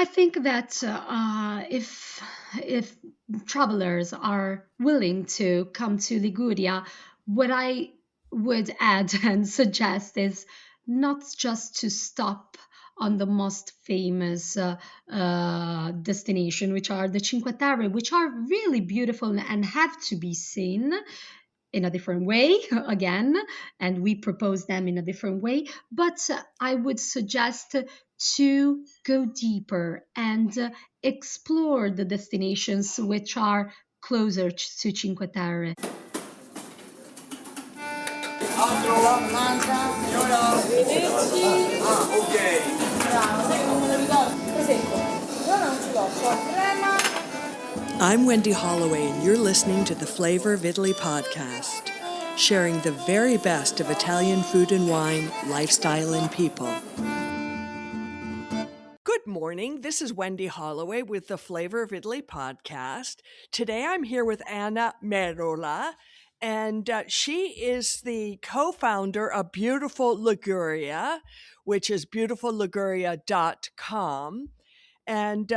think that if travelers are willing to come to Liguria, what I would add and suggest is not just to stop on the most famous destination, which are the Cinque Terre, which are really beautiful and have to be seen in a different way again, and we propose them in a different way. But I would suggest to go deeper and explore the destinations which are closer to Cinque Terre. I'm Wendy Holloway, and you're listening to the Flavor of Italy podcast, sharing the very best of Italian food and wine, lifestyle, and people. Good morning. This is Wendy Holloway with the Flavor of Italy podcast. Today I'm here with Anna Meerola, and she is the co-founder of Beautiful Liguria, which is beautifulliguria.com. And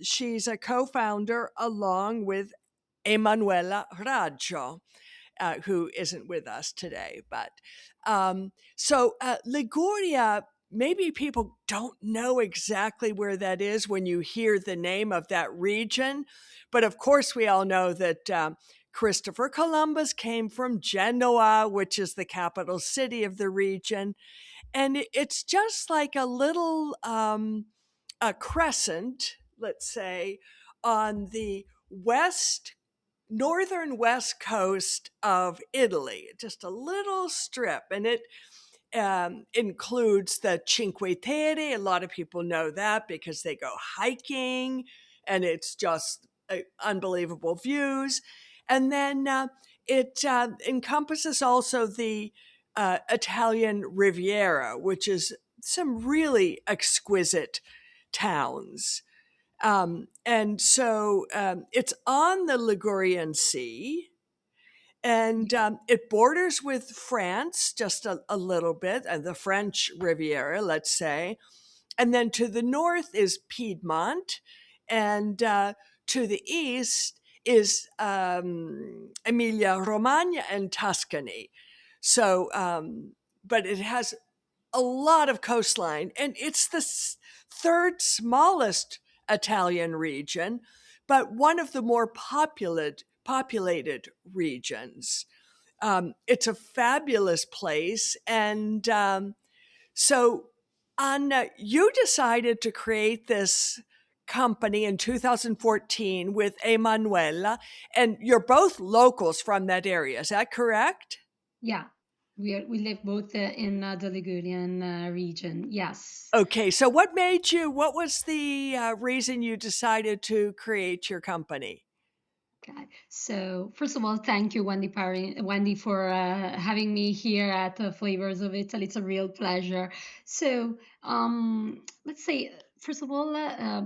she's a co-founder along with Emanuela Raggio, who isn't with us today. But Liguria, maybe people don't know exactly where that is when you hear the name of that region. But of course, we all know that Christopher Columbus came from Genoa, which is the capital city of the region. And it's just like a little a crescent, let's say, on the northern west coast of Italy, just a little strip. And it includes the Cinque Terre. A lot of people know that because they go hiking and it's just unbelievable views. And then it encompasses also the Italian Riviera, which is some really exquisite towns. It's on the Ligurian Sea, and it borders with France just a little bit, the French Riviera, let's say. And then to the north is Piedmont, and to the east is Emilia-Romagna and Tuscany. So, but it has a lot of coastline, and it's the third smallest Italian region, but one of the more populated regions. It's a fabulous place, and so Anna, you decided to create this company in 2014 with Emanuela, and you're both locals from that area. Is that correct? Yeah, we live both in the Ligurian region. Yes. Okay, so what was the reason you decided to create your company? Okay. So first of all, thank you, Wendy, for having me here at Flavors of Italy. It's a real pleasure. So let's say, first of all,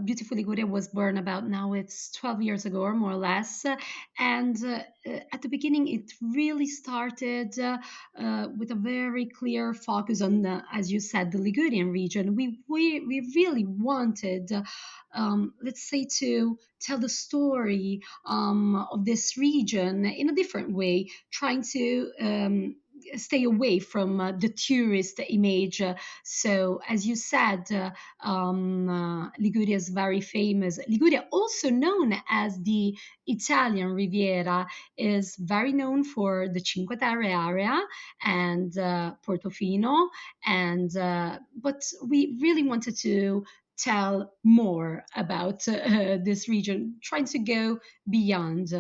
Beautiful Liguria was born about now it's 12 years ago or more or less. And at the beginning, it really started with a very clear focus on, as you said, the Ligurian region. We really wanted, let's say, to tell the story of this region in a different way, trying to stay away from the tourist image. So, as you said, Liguria is very famous. Liguria, also known as the Italian Riviera, is very known for the Cinque Terre area and Portofino. But we really wanted to tell more about this region, trying to go beyond.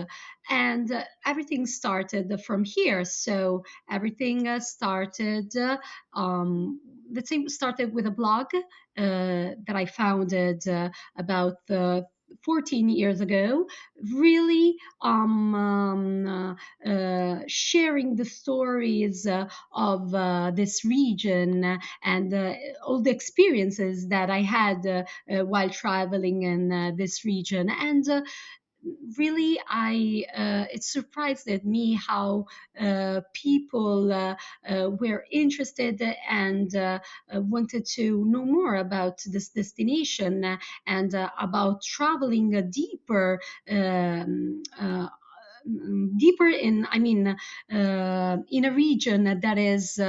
And everything started from here. So everything started, let's say, started with a blog that I founded about 14 years ago, really sharing the stories of this region and all the experiences that I had while traveling in this region. And really, I it surprised me how people were interested and wanted to know more about this destination and about traveling deeper in, I mean, in a region that is,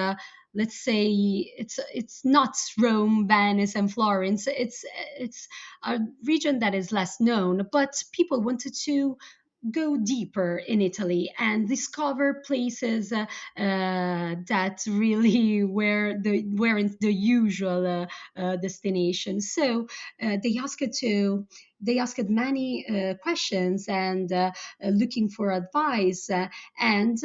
let's say, it's not Rome, Venice, and Florence. It's a region that is less known, but people wanted to go deeper in Italy and discover places that really weren't the usual destinations. So they asked many questions and looking for advice, and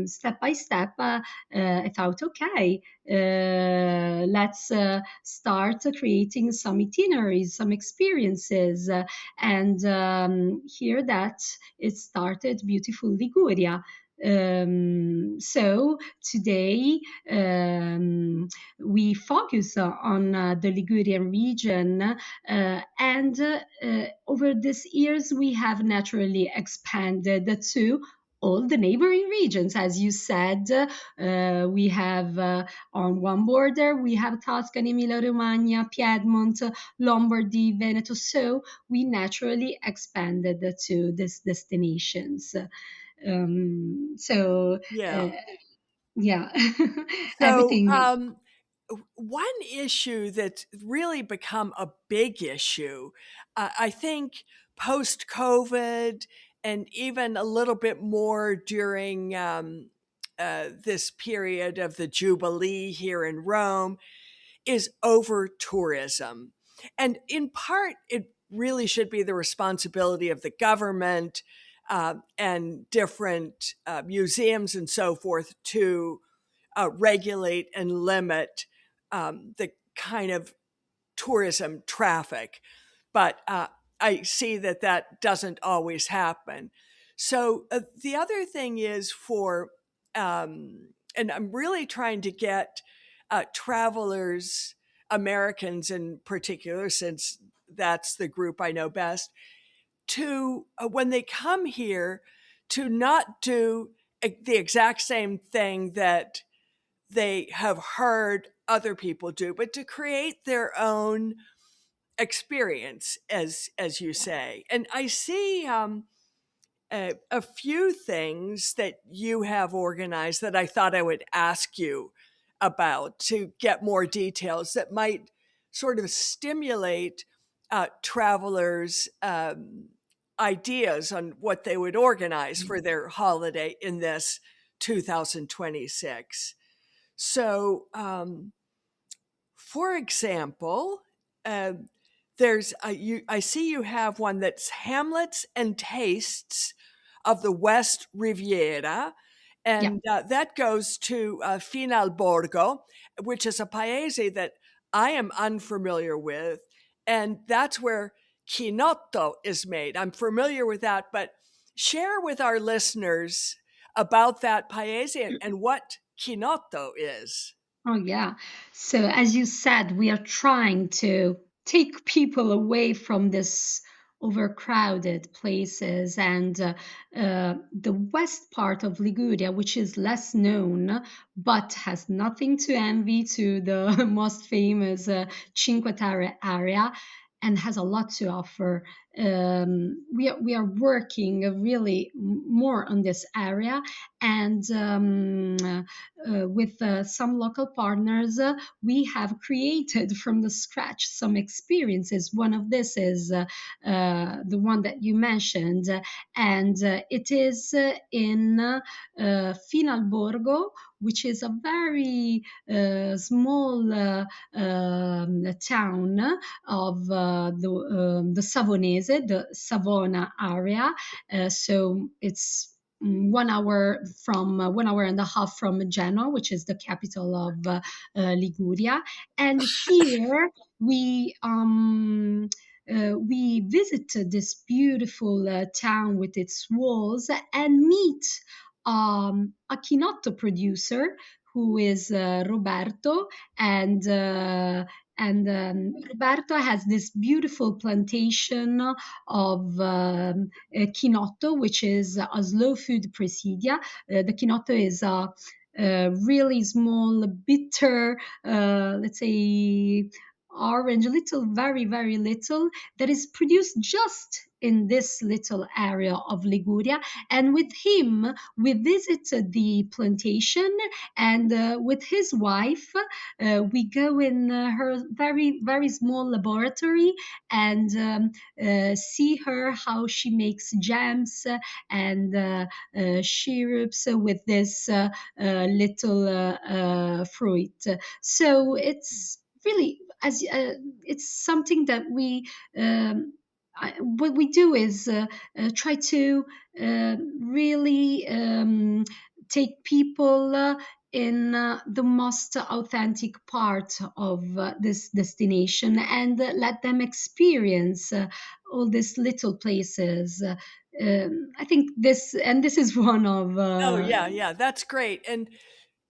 step by step, I thought, okay, let's start creating some itineraries, some experiences, and here that it started Beautiful Liguria. So today, we focus on the Ligurian region, and over these years we have naturally expanded to all the neighboring regions. As you said, we have, on one border we have Tuscany, Emilia Romagna, Piedmont, Lombardy, Veneto. So we naturally expanded to these destinations. So Yeah. uh, yeah, So, everything. one issue that's really become a big issue, I think post COVID, and even a little bit more during this period of the Jubilee here in Rome, is over tourism. And in part, it really should be the responsibility of the government and different museums and so forth to regulate and limit the kind of tourism traffic. But I see that that doesn't always happen. So the other thing is and I'm really trying to get travelers, Americans in particular, since that's the group I know best, to when they come here, to not do the exact same thing that they have heard other people do, but to create their own experience, as you say. And I see a few things that you have organized that I thought I would ask you about to get more details that might sort of stimulate travelers' ideas on what they would organize for their holiday in this 2026. So, for example, uh, I see you have one that's Hamlets and Tastes of the West Riviera, Yeah. and that goes to Finalborgo, which is a paese that I am unfamiliar with, and that's where chinotto is made. I'm familiar with that, but share with our listeners about that paese and what chinotto is. Oh, yeah. So, as you said, we are trying to take people away from this overcrowded places, and the west part of Liguria, which is less known but has nothing to envy to the most famous Cinque Terre area, and has a lot to offer. We are working really more on this area, and with some local partners, we have created from the scratch some experiences. One of this is the one that you mentioned, and it is in Finalborgo, which is a very small town of the Savonese, the Savona area. So it's 1 hour from 1 hour and a half from Genoa, which is the capital of Liguria. And here we visit this beautiful town with its walls and meet a chinotto producer who is Roberto, and and Roberto has this beautiful plantation of chinotto, which is a slow food presidia. The chinotto is a really small, bitter, let's say, orange, little, very, very little, that is produced just in this little area of Liguria. And with him, we visited the plantation, and with his wife, we go in her very, very small laboratory and see her how she makes jams and syrups with this little fruit. So it's really as it's something that what we do is try to really take people in the most authentic part of this destination and let them experience all these little places. I think this is one of Oh, yeah, yeah, that's great. And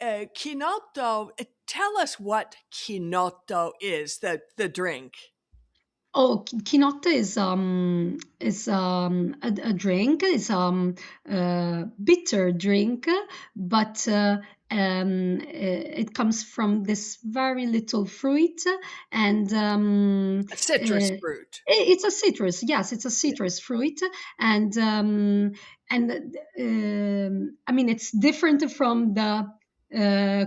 Kinotto, tell us what Kinotto is, the drink. Oh, Kinotto is a drink. It's bitter drink, but it comes from this very little fruit, and A citrus fruit. it's a citrus. Yes, it's a Yeah. citrus fruit, and I mean it's different from the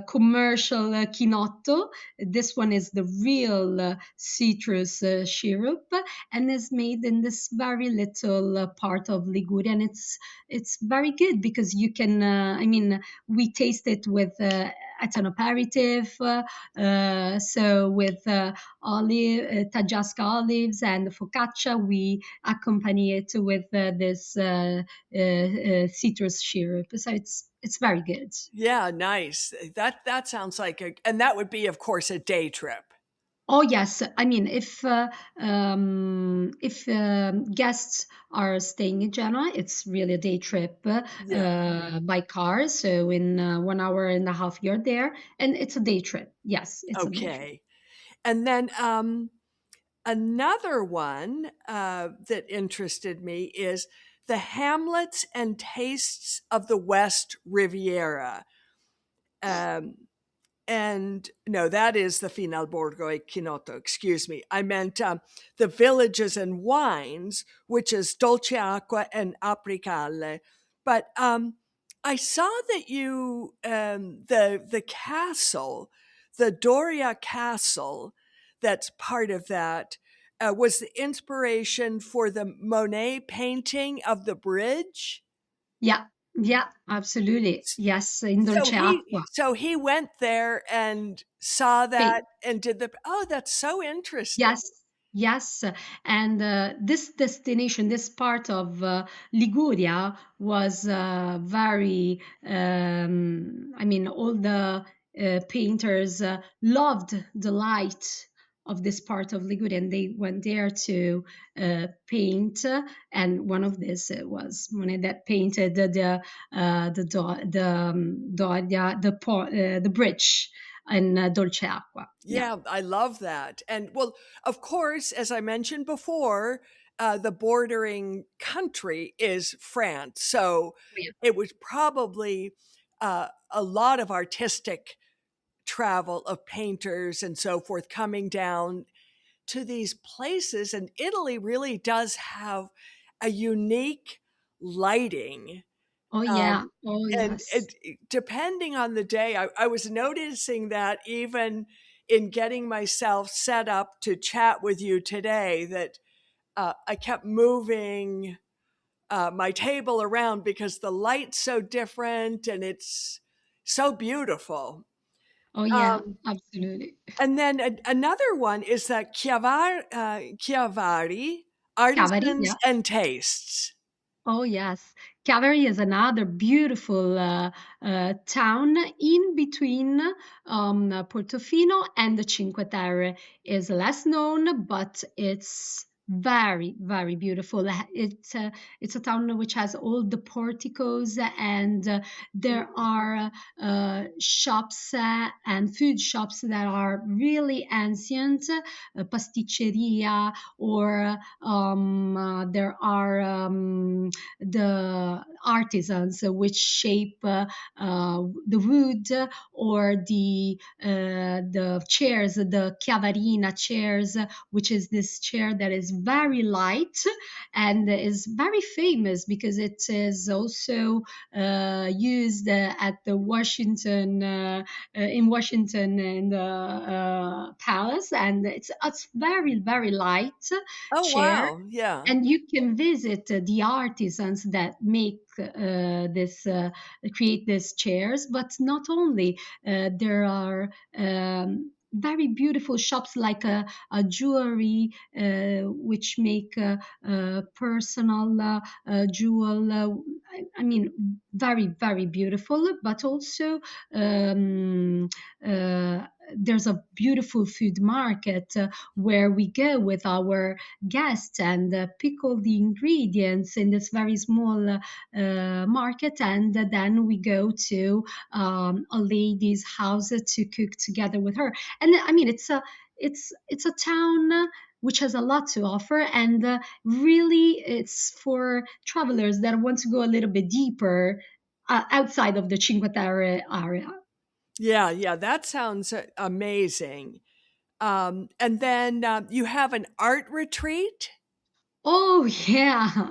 commercial Kinotto. This one is the real citrus syrup, and is made in this very little part of Liguria, and it's very good because you can. I mean, we taste it with. At an aperitif, so with Tajasca olives and focaccia, we accompany it with this citrus syrup. So it's very good. Yeah, nice. That sounds like and that would be, of course, a day trip. Oh yes, I mean if guests are staying in Genoa, it's really a day trip Yeah. by car. So in 1 hour and a half, you're there, and it's a day trip. Yes, it's a day trip. Okay. And then another one that interested me is the hamlets and tastes of the West Riviera. Um, and no, that is the Finalborgo e Chinotto, excuse me. I meant the villages and wines, which is Dolce Acqua and Apricale. But I saw that you, the castle, the Doria Castle, that's part of that, was the inspiration for the Monet painting of the bridge. Yeah, yeah, absolutely. Yes, in So Dolce Acqua. he went there and saw that Hey, and did the oh, that's so interesting. yes, yes. And this destination, this part of Liguria was very, I mean, all the painters loved the light of this part of Liguria, and they went there to paint. And one of this was Monet that painted the bridge in Dolce Acqua. Yeah. Yeah, I love that. And well, of course, as I mentioned before, the bordering country is France. So it was probably a lot of artistic travel of painters and so forth coming down to these places. And Italy really does have a unique lighting. Oh yeah. Um, Oh and yes. depending on the day, I was noticing that even in getting myself set up to chat with you today, that I kept moving my table around because the light's so different and it's so beautiful. Oh yeah. Um, Absolutely. and then another one is that Chiavari, Cavari. Artisans Yeah. and Tastes. Oh yes. Cavari is another beautiful town in between Portofino and the Cinque Terre. Is less known, but it's Very, very beautiful. It's a town which has all the porticos, and there are shops and food shops that are really ancient, pasticceria, or there are the artisans which shape the wood, or the chairs, the chiavarina chairs, which is this chair that is very light and is very famous because it is also used at the Washington in Washington in the palace, and it's very very light Oh, chair. wow. Yeah. And you can visit the artisans that make this create these chairs, but not only. There are very beautiful shops like a jewelry which make personal jewel. I mean, very very beautiful, but also um, uh, there's a beautiful food market where we go with our guests and pick all the ingredients in this very small market, and then we go to a lady's house to cook together with her. And I mean, it's a town which has a lot to offer, and really it's for travelers that want to go a little bit deeper outside of the Cinque Terre area. Yeah, yeah, that sounds amazing. And then you have an art retreat. Oh, yeah.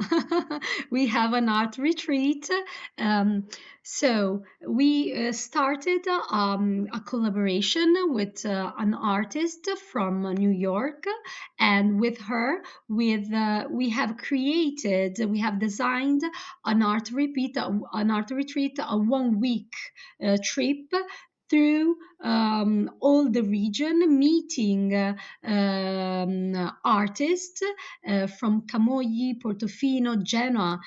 We have an art retreat. Um, so we started a collaboration with an artist from New York, and with her, we have created, we have designed an art retreat, a 1 week trip through all the region, meeting artists from Camogli, Portofino, Genoa,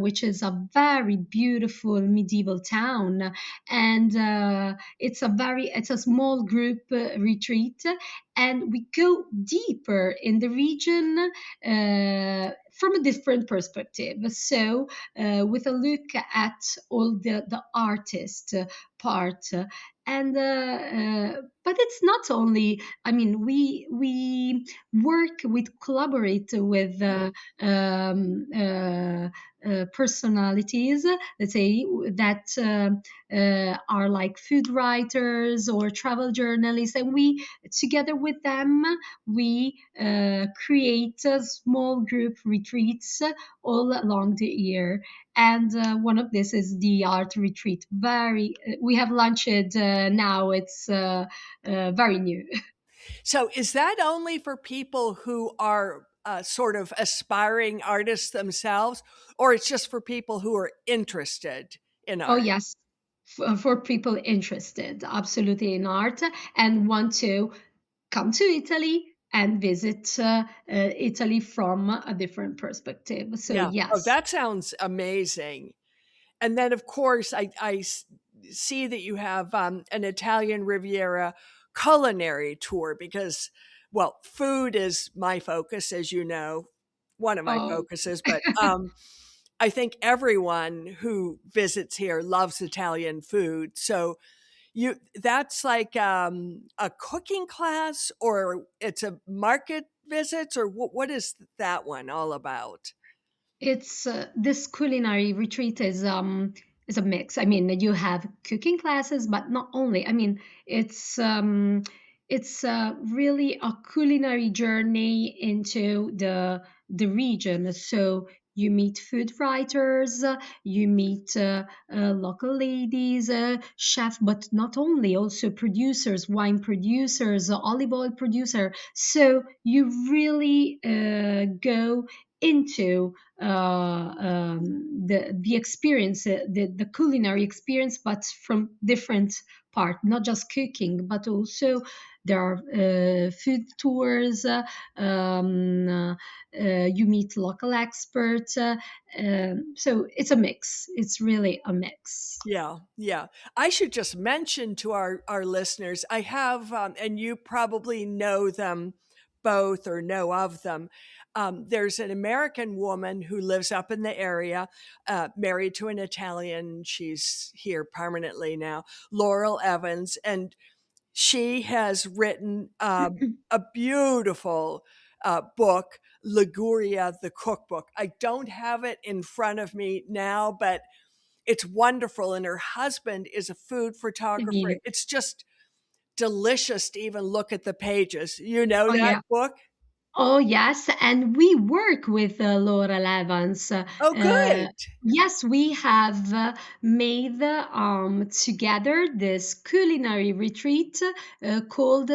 which is a very beautiful medieval town, and it's a small group retreat, and we go deeper in the region from a different perspective. So, with a look at all the artist part. But it's not only. I mean, we collaborate with personalities, let's say, that are like food writers or travel journalists, and we together with them we create small group retreats all along the year. And one of this is the art retreat. Very, we have launched it now. It's very new. So is that only for people who are sort of aspiring artists themselves, or it's just for people who are interested in Oh, art? yes, for people interested absolutely in art and want to come to Italy and visit Italy from a different perspective. So, Yeah. Oh, yes. that sounds amazing. And then, of course, see that you have an Italian Riviera culinary tour because, well, food is my focus, as you know, one of my Oh, focuses. But I think everyone who visits here loves Italian food. So that's like a cooking class, or it's a market visits, or what is that one all about? it's this culinary retreat is a mix. I mean, you have cooking classes, but not only. I mean, it's really a culinary journey into the region. So you meet food writers, you meet local ladies, chef, but not only, also producers, wine producers, olive oil producer. So you really go into the experience, the culinary experience, but from different part, not just cooking, but also there are food tours. You meet local experts. So it's a mix. It's really a mix. Yeah, yeah. I should just mention to our listeners, I have, and you probably know them both or know of them. There's an American woman who lives up in the area, married to an Italian. She's here permanently now, Laurel Evans, and she has written a beautiful book, Liguria, the cookbook. I don't have it in front of me now, but it's wonderful. And her husband is a food I photographer. mean, It's just delicious to even look at the pages. You know oh that yeah. book? Oh, yes, and we work with Laura Evans. Oh, good. Yes, we have made together this culinary retreat called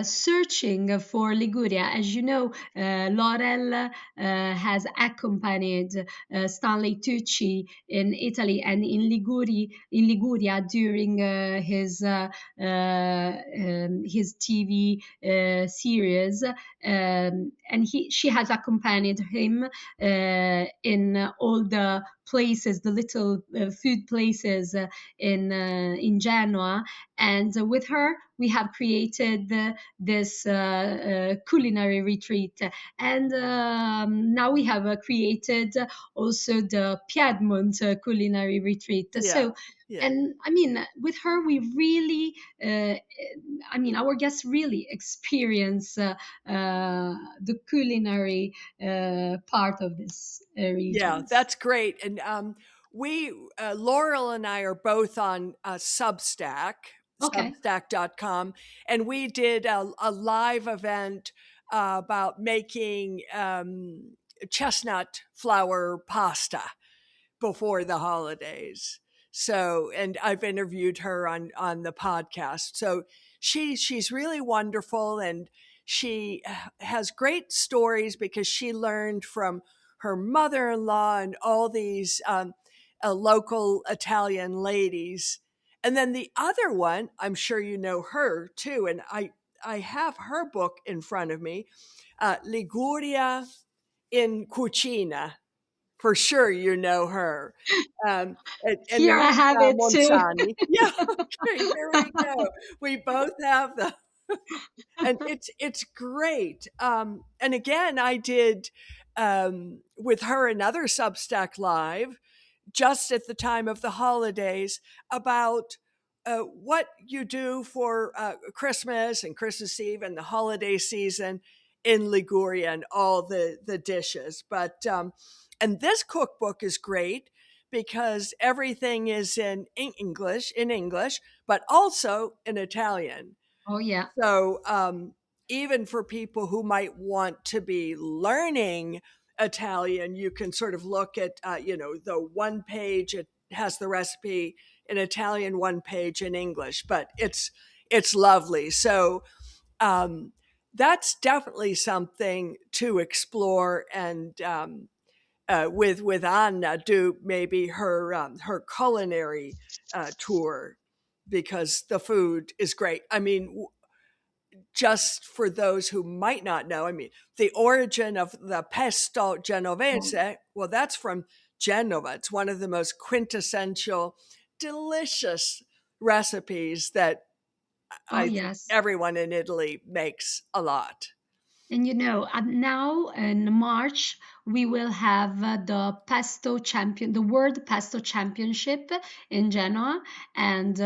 Searching for Liguria. As you know, Laurel has accompanied Stanley Tucci in Italy and in Liguria during his TV series, and she has accompanied him in all the places, the little food places in Genoa, and with her we have created this culinary retreat, and now we have created also the Piedmont culinary retreat. Yeah. So, Yeah. and I mean, with her we really I mean, our guests really experience the culinary part of this Yeah, regions. that's great. And we, Laurel and I are both on Substack, Okay. substack.com, and we did a live event about making chestnut flour pasta before the holidays. So, and I've interviewed her on the podcast. So she's really wonderful, and she has great stories because she learned from her mother-in-law and all these local Italian ladies. And then the other one, I'm sure you know her too, and I have her book in front of me, Liguria in Cucina. For sure, you know her. And Here I that's have it too. Monsani. Yeah, okay, there we go. We both have the, and it's great. And again, I did with her another Substack live just at the time of the holidays about what you do for Christmas and Christmas Eve and the holiday season in Liguria and all the dishes. But and this cookbook is great because everything is in English, but also in Italian. Oh yeah. So even for people who might want to be learning Italian, you can sort of look at the one page it has the recipe in Italian, one page in English, but it's lovely. So um, that's definitely something to explore, and with Anna do maybe her culinary tour because the food is great. I mean, just for those who might not know, I mean, the origin of the pesto genovese, Oh, well, that's from Genova. It's one of the most quintessential, delicious recipes that oh I think yes. everyone in Italy makes a lot. And now in March, we will have the World Pesto Championship in Genoa. And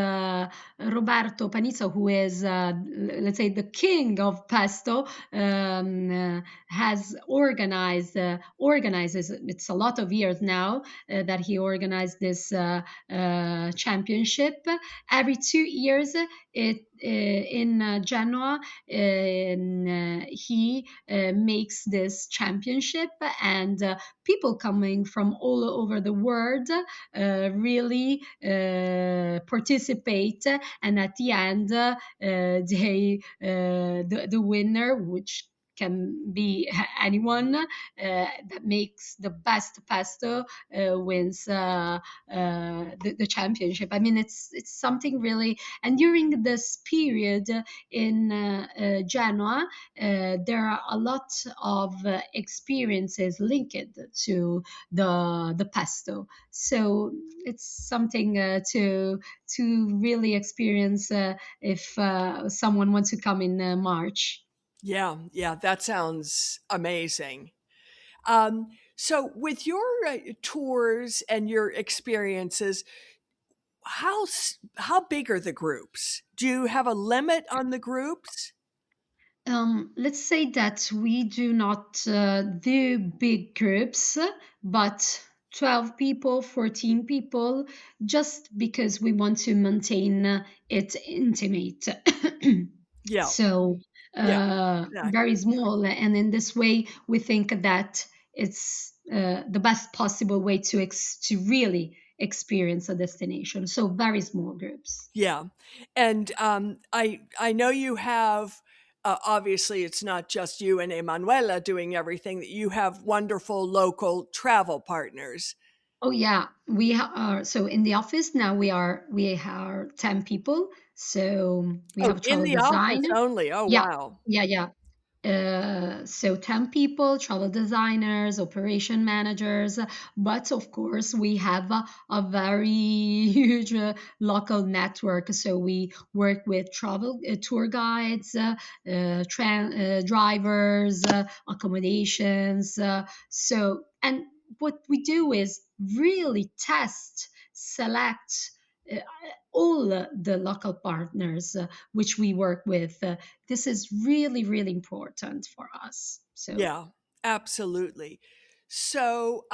Roberto Panizzo, who is, let's say, the king of pesto, has organizes, it's a lot of years now that he organized this championship. Every 2 years, in Genoa, he makes this championship, and people coming from all over the world really participate, and at the end, the winner, which can be anyone that makes the best pesto, wins the championship. I mean, it's something really. And during this period in Genoa, there are a lot of experiences linked to the pesto. So it's something to really experience if someone wants to come in March. Yeah, yeah, that sounds amazing. So with your tours and your experiences, how big are the groups? Do you have a limit on the groups? Let's say that we do not do big groups, but 12 people, 14 people, just because we want to maintain it intimate. Yeah, So yeah, very exactly. small. And in this way, we think that it's the best possible way to really experience a destination. So very small groups. Yeah, and I know you have. Obviously, it's not just you and Emanuela doing everything. That you have wonderful local travel partners. Oh yeah, are so in the office now we are 10 people. So we Oh, have in travel the office design. only. Oh, Yeah, wow. yeah, yeah. So 10 people, travel designers, operation managers, but of course we have a very huge local network. So we work with travel tour guides, drivers, accommodations. And what we do is really test, select uh, all the local partners which we work with. This is really, really important for us. So, Yeah, absolutely. So,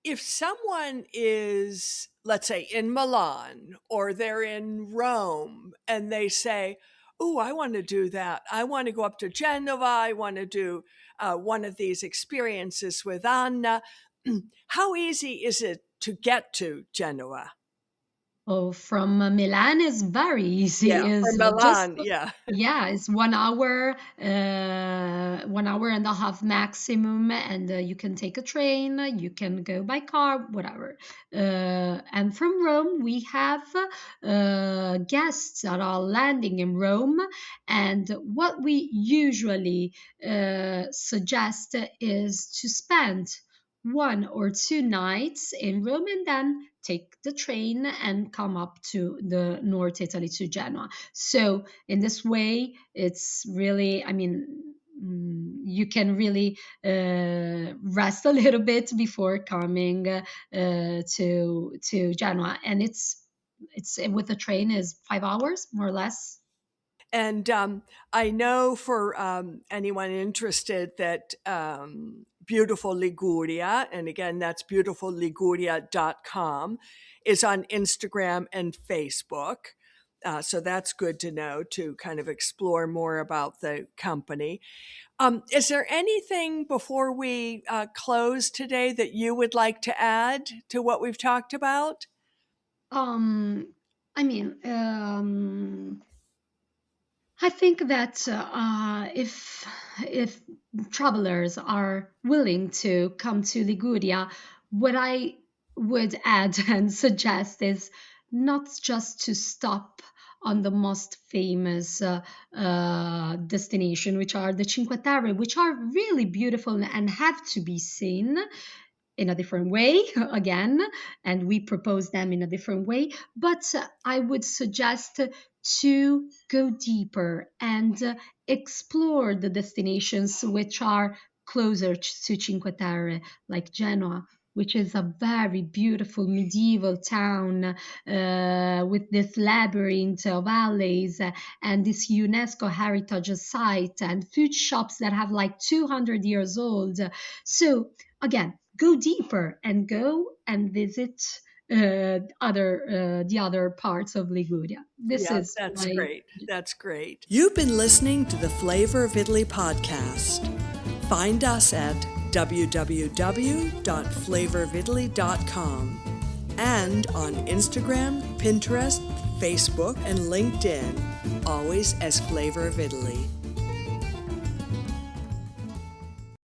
if someone is, let's say, in Milan or they're in Rome and they say, "Oh, I want to do that. I want to go up to Genova. I want to do one of these experiences with Anna." How easy is it to get to Genoa? oh, from Milan is very easy. Yeah, Is from just Milan. Yeah. yeah, it's 1 hour, 1 hour and a half maximum, and you can take a train, you can go by car, whatever. And from Rome, we have guests that are landing in Rome, and what we usually suggest is to spend 1 or 2 nights in Rome and then take the train and come up to the North Italy to Genoa. So in this way, it's really, I mean, you can really rest a little bit before coming to Genoa, and it's with the train is 5 hours more or less. And I know for anyone interested that Beautiful Liguria, and again, that's beautifulliguria.com, is on Instagram and Facebook. So that's good to know to kind of explore more about the company. Is there anything before we close today that you would like to add to what we've talked about? Um, I mean, I think that if travelers are willing to come to Liguria, what I would add and suggest is not just to stop on the most famous destination, which are the Cinque Terre, which are really beautiful and have to be seen in a different way again, and we propose them in a different way. But I would suggest to go deeper and explore the destinations which are closer to Cinque Terre, like Genoa, which is a very beautiful medieval town with this labyrinth of alleys and this UNESCO heritage site and food shops that have like 200 years old. So again, go deeper and go and visit the other parts of Liguria. This Yeah, is that's my great. That's great. You've been listening to the Flavor of Italy podcast. Find us at www.flavorofitaly.com and on Instagram, Pinterest, Facebook, and LinkedIn, always as Flavor of Italy.